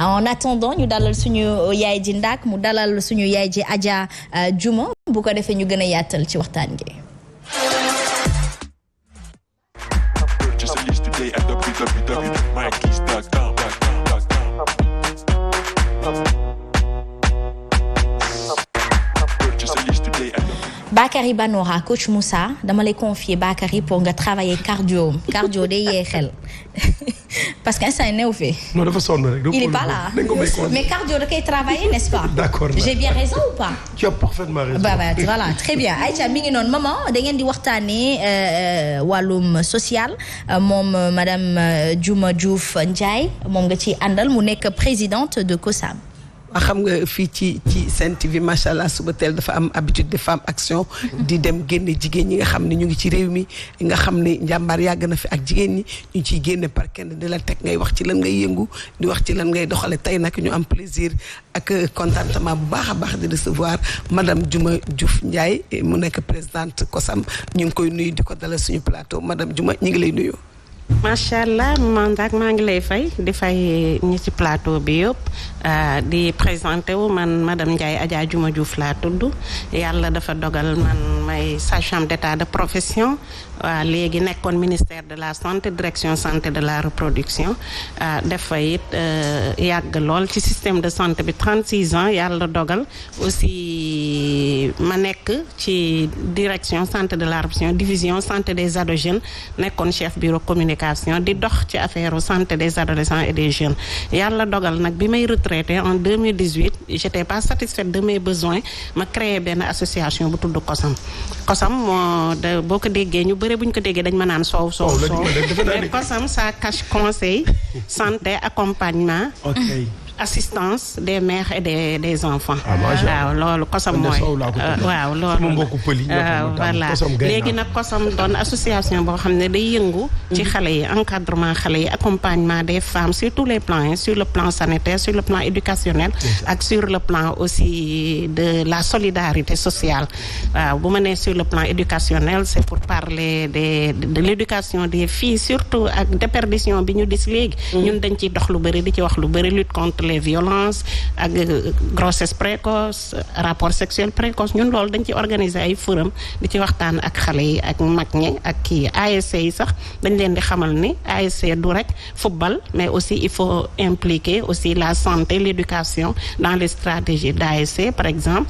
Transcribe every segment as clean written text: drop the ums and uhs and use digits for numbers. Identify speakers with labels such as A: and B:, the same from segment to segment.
A: En attendant ñu dalal suñu yaay ji Ndak mu dalal suñu yaay ji Adja Diouma bu ko defee ñu gën a yaatal ci waxtaan gi. Bakary Banora coach Moussa dama lay confier Bakary pour nga travailler cardio day yee xel parce que instant néew fi.
B: non dafa sonn rek.
A: il est pas là mais cardio da koy travailler n'est-ce pas.
B: d'accord
A: j'ai bien raison ou pas.
B: tu as parfaitement raison.
A: voilà très bien Aïcha mi ngi noonu maman da ngeen di waxtaanee wàllum social moom madame Diouma Diouf Ndiaye moom nga ci àndal mu nekk présidente de COSAM.
C: xam nga fii ci Sen TV macha allah suba teel dafa am habitude de femme action di dem génne jigéen ñi nga xam ne ñu ngi ci réew mi nga xam ne njàmbaar yàgg na fi ak jigéen ñi ñu ciy génne par kenn di la teg ngay wax ci lan ngay yëngu di wax ci lan ngay doxale tey nag ñu am plaisir ak contentement bu baax a baax di recevoir madame Diouma Diouf Ndiaye mu nekk présidente COSAM ñu ngi koy nuyu di ko dalal suñu plateau madame Diouma ñu ngi lay nuyu.
D: macha allah man daal maa ngi lay fay di fay ñi ci plateau bi yëpp di présenté wu man madame Ndiaye Adja Diouma Diouf laa tudd yàlla dafa dogal man may sage-femme d'état de profession léegi nekkoon ministère de la santé direction santé de la reproduction def fa it yàgg lool ci système de santé bi 36 ans yàlla dogal aussi ma nekk ci direction santé de la reproduction division santé des adolescents nekkoon chef bureau communication di dox ci affaire santé des adolescents et des jeunes yàlla dogal nag bi may retraité en 2018 j'étais pas satisfaite de mes besoins ma créé benn association bu tudd COSAM moo boo ko déggee ñu bëri bu ñu ko déggee dañ ma naan soow mais COSAM ça cache conseil santé accompagnement assistance des mères et des enfants. waaw loolu COSAM mooy waaw loolu voilà léegi nag COSAM doon association boo xam ne day yëngu ci xale yi encadrement xale yi accompagnement des femmes sur tous les plans sur le plan sanitaire sur le plan éducationnel ak sur le plan aussi de la solidarité sociale waaw bu ma nee sur le plan éducationnel c'est pour parler de l'éducation des filles surtout ak déperdition bi ñu dis léegi ñun dañ ciy dox lu bëri di ci wax lu bëri lutte contre les violences ak grossesse précoce rapport sexuel précoce ñun loolu dañ ci organiser ay forum di ci waxtaan ak xale yi ak mag ñi ak kii ASC yi sax dañ leen di xamal ni ASC du rek football mais aussi il faut impliquer aussi la santé l'éducation dans les stratégies d'ASC par exemple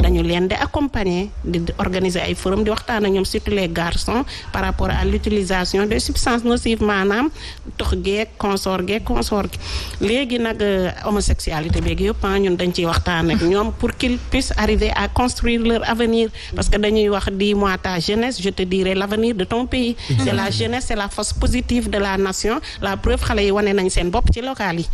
D: dañu leen di accompagner di organiser ay forum di waxtaan ak ñoom surtout les garçons par rapport à l'utilisation des substances nocives maanaam tox geek consort gi léegi nag homosexualité beegi yëpp ñun dañ ciy waxtaan ak ñoom pour qu'ils puissent arriver à construire leur avenir parce que dañuy wax dis-moi ta jeunesse je te dirai l'avenir de ton pays c'est la jeunesse c'est la force positive de la nation la preuve xale yi wane nañ seen bopp ci local yi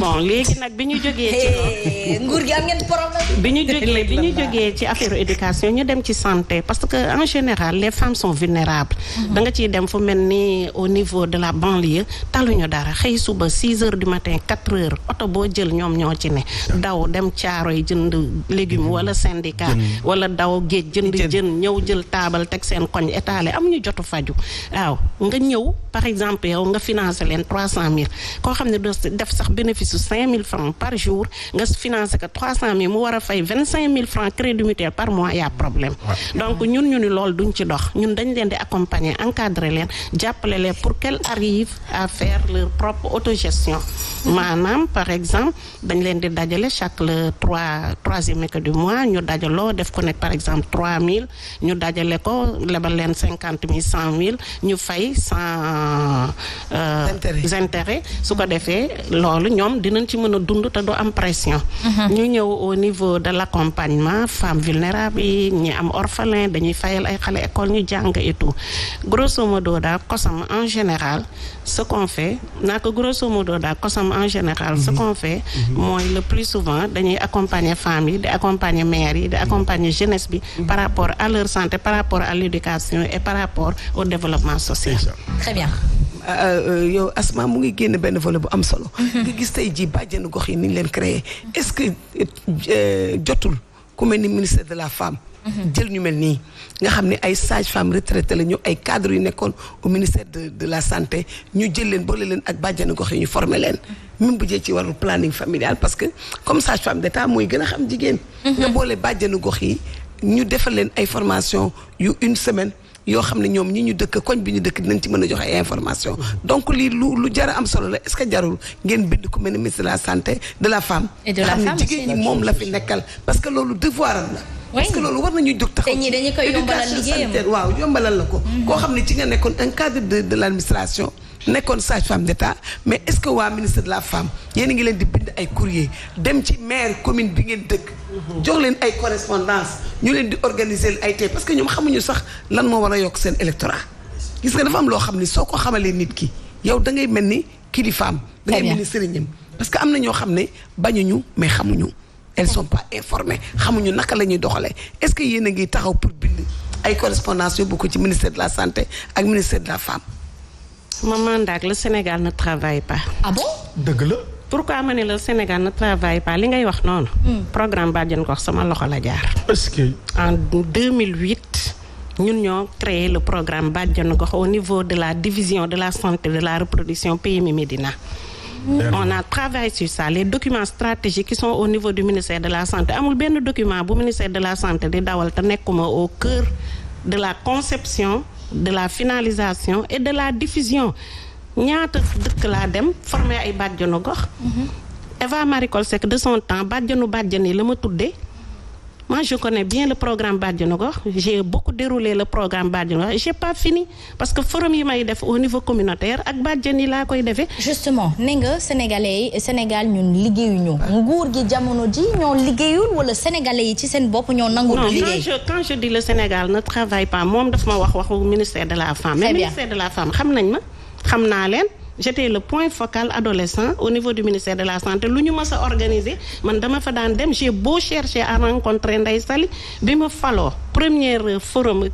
D: bon léegi nag bi ñu jógee ci
A: nguur gi am ngeen problème
D: bi ñu jógee ci affaire éducation ñu dem ci santé parce que en général les femmes sont vulnérables da nga ciy dem fu mel ni au niveau de la banlieue taluñu dara xëy suba 6 heures du matin 4 heures oto boo jël ñoom ñoo ci ne daw dem caaro yi jënd légume wala syndicat wala daw géej jënd jën ñëw jël taabal teg seen koñ étalé am ñu jotu faju waaw nga ñëw par exemple yow nga financer leen 300 000 koo xam ne doo def sax bénéfice su 5 000 francs par jour nga financer ko 300 000 mu war a fay 25 000 francs crédit mutuel par mois y a problème donc ñun ñu ni loolu duñ ci dox ñun dañ leen di accompagner encadrer leen jàppale leen pour qu'elles arrivent à faire leur propre autogestion maanaam par exemple dañ leen di dajale chaque le troisième mercredi du mois ñu dajaloo def ko nekk par exemple 3 000 ñu dajale ko lebal leen 50 000 100 000 ñu fay sans intérêt su ko defee loolu ñoom dinañ ci mën a dund te du am pression ñu ñëw au niveau de l'accompagnement femmes vulnérables yi ñi am orphelin dañuy fayal ay xale école ñu jàng et tout grosso modo daal COSAM en général ce qu'on fait en général ce qu'on fait mooy le plus souvent dañuy accompagner femmes yi di accompagner mères yi di accompagner jeunesse bi par rapport à leur santé par rapport à l'éducation et par rapport au développement social.
A: Très bien.
C: yow Asma mu ngi génn benn volet bu am solo nga gis tey ji bàjjenu gox yi ni ñu leen créé est-ce que jotul ku mel ni ministère de la femme jël ñu mel nii nga xam ne ay sages-femmes retraitées la ñu ay cadres yu nekkoon au ministère de la santé ñu jël leen boole leen ak bàjjanu gox yi ñu former leen même bu jee ci wàllu planning familial parce que comme sage-femme d'État mooy gën a xam jigéen nga boole bàjjanu gox yi ñu defal leen ay formation yu une semaine yoo xam ne ñoom ñi ñu dëkk koñ bi ñu dëkk dinañ ci mën a joxe ay information donc lii lu jar a am solo la est-ce que jarul ngeen bind ku mel ni ministre de la santé de la femme nga xam ne jigéen ñi moom la fi nekkal parce que loolu devoir am la parce que loolu war nañu jóg taxaw
A: te ñi dañu koy yombalal liggéeyam
C: waaw yombalal la ko koo xam ne ci nga nekkoon un cadre de l'administration nekkoon sage-femme d'État mais est-ce que waa ministre de la femme yéen a ngi leen di bind ay courrier dem ci maire commune bi ngeen dëkk jox leen ay correspondance ñu leen di organiser ay tey parce que ñoom xamuñu sax lan moo war a yokk seen électorat gis nga dafa am loo xam ni soo ko xamalee nit ki yow da ngay mel ni kilifaam da ngay mel ni sëriñam parce que am na ñoo xam ne bañuñu mais xamuñu elles sont pas informées xamuñu naka la ñuy doxalee est-ce que yéen a ngi taxaw pour bind ay correspondance yóbbu ko ci ministère de la santé ak ministère de la femme.
D: Maman Ndak, le Sénégal ne travaille pas.
A: Ah bon?
B: dëgg la.
D: Pourquoi ma ne le Sénégal ne travaille pas li ngay wax noonu. programme Badiane Gox sama loxo la jaar.
B: est-ce que.
D: En 2008 ñun ñoo créé le programme Badiane Gox au niveau de la division de la santé de la reproduction PMI Médina. On a travaillé sur ça les documents stratégiques qui sont au niveau du ministère de la santé amul benn document bu ministère de la santé di dawal te nekkuma au cœur de la conception de la finalisation et de la diffusion ñaata dëkk laa dem formé ay bàjjanu gox. Eva Marie Coll Seck de son temps bàjjan yi la ma tuddee. Moi je connais bien le programme Badiane Gox j'ai beaucoup déroulé le programme Badiane Gox j'ai pas fini parce que forum yi may def au niveau communautaire ak bàjjan yi laa koy defee.
A: Justement ne nga sénégalais yi Sénégal ñun liggéeyuñu nguur gi jamono ji ñoo liggéeyul wala sénégalais yi ci seen bopp ñoo nangul liggéey.
D: Non quand je dis le Sénégal ne travaille pas moom daf ma waxu ministère de la femme. Mais ministère de la femme xam nañ ma xam naa leen. J'étais le point focal adolescent au niveau du ministère de la santé lu ñu mës a organiser man dama fa daan dem j'ai beau chercher à rencontrer Ndeye Sali bi ma faloo première forum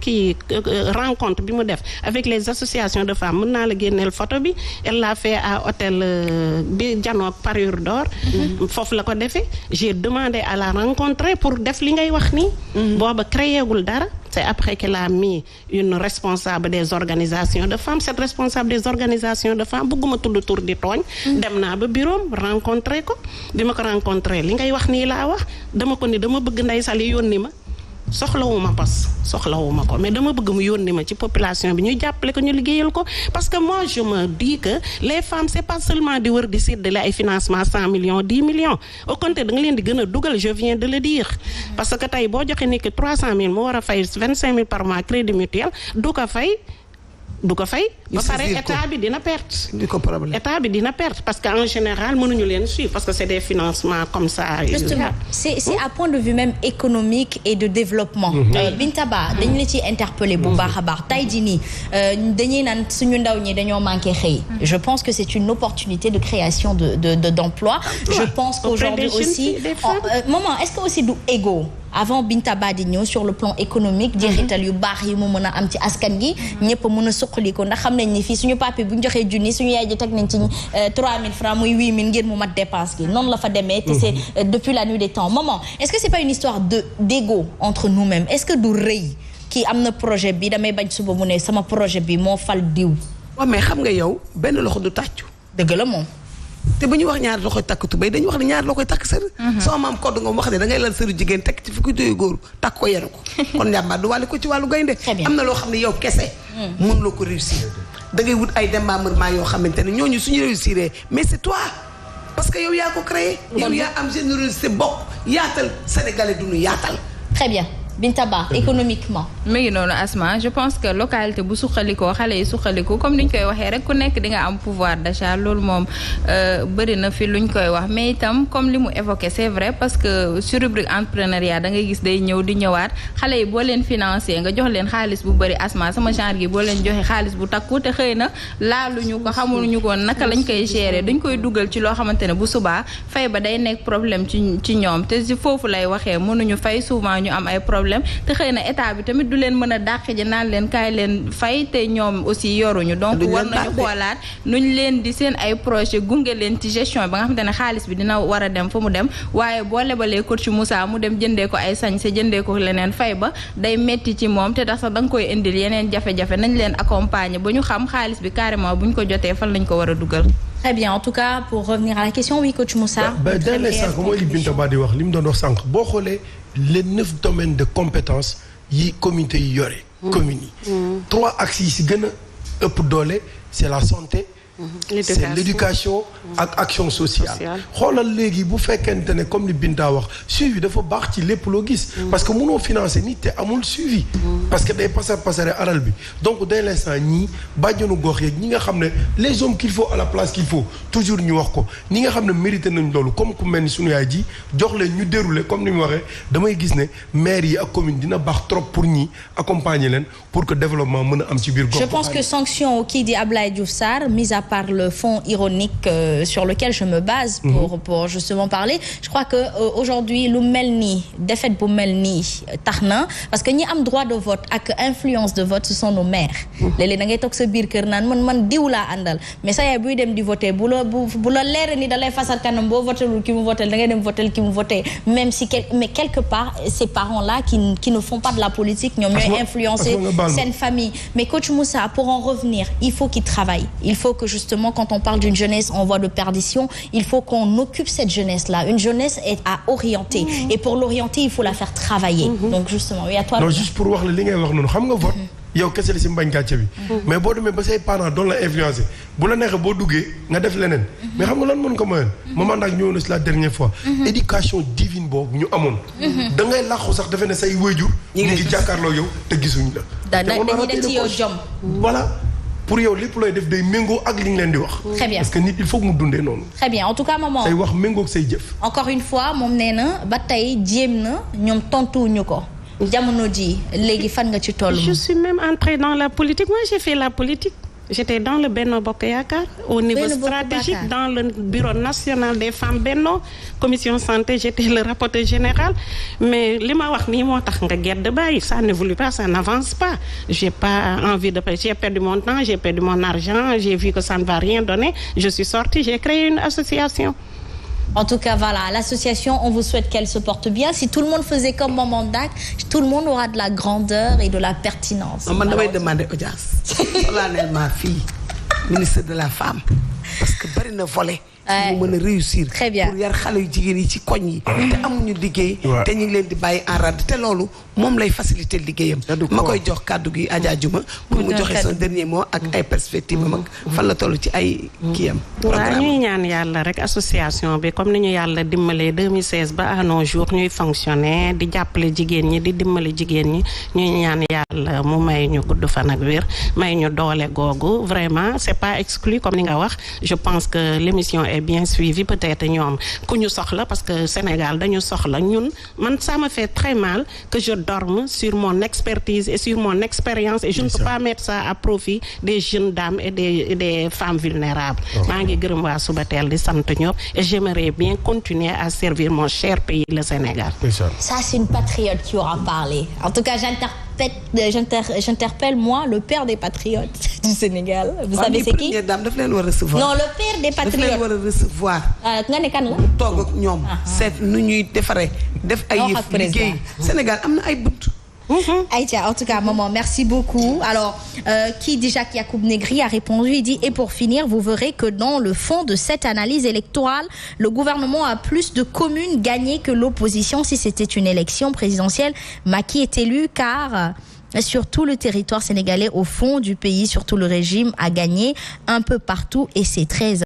D: rencontre bi mu def avec les associations de femmes mën naa la génneel photo bi elle l'a fait à hôtel bi janook Parure d'Or foofu la ko defee j'ai demandé à la rencontrer pour def li ngay wax nii booba créégul dara. C'est après qu'elle a mis une responsable des organisations de femmes cette responsable des organisations de femmes bëgguma tudd tur di tooñ dem naa ba bureau rencontré ko bi ma ko rencontré li ngay wax nii laa wax dama ko ni dama bëgg Ndeye Sali yónni ma soxlawuma ko mais dama bëgg mu yónni ma ci population bi ñu jàppale ko ñu liggéeyal ko parce que moi je me dis que les femmes c'est pas seulement di wër di séddale ay financement 100 millions 10 millions au contraire da nga leen di gën a dugal je viens de le dire parce que tey boo joxe nit ki 300 000 mu war a fay 25 000 par mois crédit mutuel du ko fay ba pare état bi dina perte état bi dina perte parce que en général mënuñu leen suivre parce que c'est des financements comme ça.
A: Justement c'est à point de vue même économique et de développement. Binta Ba dañu la ciy interpeller bu baax a baax tey jii nii dañuy naan suñu ndaw ñi dañoo manqué xëy. Je pense que c'est une opportunité de création d'emploi. Je pense qu'aujourd'hui aussi maman est-ce que aussi du égo avant Binta Ba di ñëw sur le plan économique jeexital yu baax yi mu mën a am ci askan gi ñëpp mën a suqali ko ndax xam nañ ni fii suñu papi bu ñu joxee junni suñu yaay ji teg nañ ci 3000 francs muy 8000 ngir mu mat dépense gi noonu la fa demee te c'est depuis la nuit des temps. Maman est-ce que c'est pas une histoire d'égo entre nous-mêmes est-ce que du rëy kii am na projet bi damay bañ suba mu ne sama projet bi moo fal diw.
C: waaw mais xam nga yow benn loxo du tàccu.
A: dëgg la moom.
C: te bu ñu wax ñaar loo koy takk tubéy dañu wax ne ñaar loo koy takk sër. sama maam kodd nga wax ne da ngay lal sëru jigéen tekk ci fi ko doyu góor takk ko yenu ko. kon njàmbaar du wàlli ko ci wàllu gaynde am na loo xam ne yow kese. mën loo ko réussir. da ngay wut ay démembrement yoo xamante ne ñooñu suñu réussir mais c'est toi parce que yow yaa ko créé. yow yaa am générosité bokk yaatal sénégalais du ñu yaatal.
A: Très bien. Binta Ba économiquement.
E: mi ngi noonu Asma je pense que localité bu suqalikoo xale yi suqaliko comme ni ñu koy waxee rek ku nekk di nga am pouvoir d'achat loolu moom bëri na fi luñ koy wax mais itam comme li mu évoqué c'est vrai parce que sur rubrique entrepreneuriat da ngay gis day ñëw di ñëwaat xale yi boo leen financé nga jox leen xaalis bu bëri Asma sama genre gi boo leen joxe xaalis bu takku te xëy na laaluñu ko xamuñu ko naka lañ koy gérer dañ koy dugal ci loo xamante ne bu subaa fay ba day nekk problème ci ñoom te si foofu lay waxee mënuñu fay souvent ñu am ay problème problème te xëy na état bi tamit du leen mën a dàq ji naan leen kaay leen fay te ñoom aussi yoruñu donc war nañu xoolaat nuñ leen di seen ay projet gunge leen ci gestion ba nga xamante ne xaalis bi dina war a dem fa mu dem waaye boo lebalee coach Moussa mu dem jëndee ko ay sañse jëndee ko leneen fay ba day metti ci moom te tax sax da nga koy indil yeneen jafe-jafe nañ leen accompagner ba ñu xam xaalis bi carrément bu ñu ko jotee fan lañ ko war a dugal.
A: Très bien en tout cas pour revenir à la question oui coach Moussa.
B: dans l'instant comme mooy li Binta Ba di wax li mu doon wax sànq boo xoolee les 9 domaines de compétences yi communauté yi yore. communes yi. 3 axes yi si gën a ëpp doole c'est la santé. c'est l'éducation ak action sociale xoolal léegi bu fekkente ne comme li Binta wax suivi dafa baax ci lépp loo gis parce que mënoo financer nit te amul suivi parce que day pasare aral bi donc dès l'instant ñii bàjjonu gox yeeg ñi nga xam ne les hommes qu'il faut à la place qu'il faut toujours ñu wax ko ñi nga xam ne mérité nañ loolu comme ku mel ni suñu yaay ji jox leen ñu dérouler comme ni mu waxee damay gis ne maire yi ak commune dina baax trop pour ñi accompagner leen pour que développement mën a am ci biir gox.
A: Je pense que sanction kii di Ablaye Diouf Sarr mise à par le fonds ironique sur lequel je me base pour justement parler je crois que aujourd'hui lu mel nii défaite bu mel nii tax na parce que ñi am droit de vote ak influence de vote ce sont nos maires léeg-léeg da ngay toog sa biir kër naan man diw laa àndal mais sa yaay buy dem di voter bu la leer ni da lay fasal kanam boo votelul ki mu votel da ngay dem votel ki mu voté même si mais quelque part ces parents là qui ne font pas de la politique ñoom ñooy influencer seen famille mais coach Moussa pour en revenir il faut qu'il travaille il faut que justement quand on parle d'une jeunesse en voie de perdition il faut qu'on occupe cette jeunesse-là une jeunesse est à orienter et pour l'orienter il faut la faire travailler donc justement oui à toi.
B: non juste pour wax la li ngay wax noonu xam nga vote yow kese la si mbañ gàcce bi mais boo demee ba say parents doon la influencer bu la neexee boo duggee nga def leneen mais xam nga lan mën ko mayoon maman ndax ñëw na si la dernière fois éducation divine boobu ñu amoon da ngay làqu sax defe ne say waajur ñu ngi jàkkaarloo yow te gisuñ la
A: dañuy def ci yow jom
B: voilà pour yow lépp looy def day méngoo ak li ñu leen di wax.
A: Très bien
B: parce que nit il faut que mu dundee noonu.
A: Très bien en tout cas maman.
B: say wax méngoo ak say jëf.
A: encore une fois moom nee na ba tey jéem na ñoom tontuwuñu ko. jamono ji léegi fan nga ci toll.
D: Je suis même entrée dans la politique moi j'ai fait la politique. J'étais dans le Benno Bokk Yaakaar au niveau stratégique dans le bureau national des femmes Benno commission santé j'étais le rapporteur général mais li ma wax nii moo tax nga gedd bàyyi ça n'évolue pas ça n'avance pas j'ai pas envie de j'ai perdu mon temps j'ai perdu mon argent j'ai vu que ça ne va rien donner je suis sortie j'ai créé une association.
A: En tout cas, voilà, l'association, on vous souhaite qu'elle se porte bien. Si tout le monde faisait comme Maman Dak, tout le monde aura de la grandeur et de la pertinence.
C: Man damay demander audience solennellement fii ministre de la femme parce que bari na volet mu mën a réussir
A: très bien
C: pour yar xale yu jigéen yi ci koñ yi te amuñu liggéey te ñu ngi leen di bàyyi en rade te loolu moom lay faciliter liggéeyam ma koy jox kàddu gi Adja Diouma pour mu joxe son dernier mot ak ay perspectives am ak fan la toll ci ay kiyam
D: waaw ñuy ñaan yàlla rek association bi comme ni ñu yàlla dimbalee 2016 ba à nos jours ñuy fonctionner di jàppale jigéen ñi di dimbale jigéen ñi ñuy ñaan yàlla mu may ñu gudd fan ak wér may ñu doole googu vraiment c'est pas exclu comme ni nga wax je pense que l'émission est bien suivi peut-être ñoom ku ñu soxla parce que Sénégal dañu soxla ñun man ça me fait très mal que je dorme sur mon expertise et sur mon expérience et je ne peux pas mettre ça à profit des jeunes dames et des femmes vulnérables maa ngi gërëm waa Subatel di sant ñëpp et j'aimerais bien continuer à servir mon cher pays le Sénégal.
A: Ça c'est une patriote qui aura parlé. En tout cas j'interpelle moi le père des patriotes du Sénégal. Vous savez c'est qui?
C: Dame daf leen war a recevoir.
A: Non le père des patriotes
C: daf leen war a recevoir.
A: nga ne kan la.
C: toog ak ñoom. seet nu ñuy defaree. def ay yëf liggéey Sénégal am na ay bunt.
A: Aïcha, en tout cas, maman, merci beaucoup. Alors, qui dit Jacques Yacoub Negri a répondu, il dit, et pour finir, vous verrez que dans le fond de cette analyse électorale, le gouvernement a plus de communes gagnées que l'opposition. Si c'était une élection présidentielle, Macky est élu car sur tout le territoire sénégalais, au fond du pays, surtout le régime a gagné un peu partout et c'est très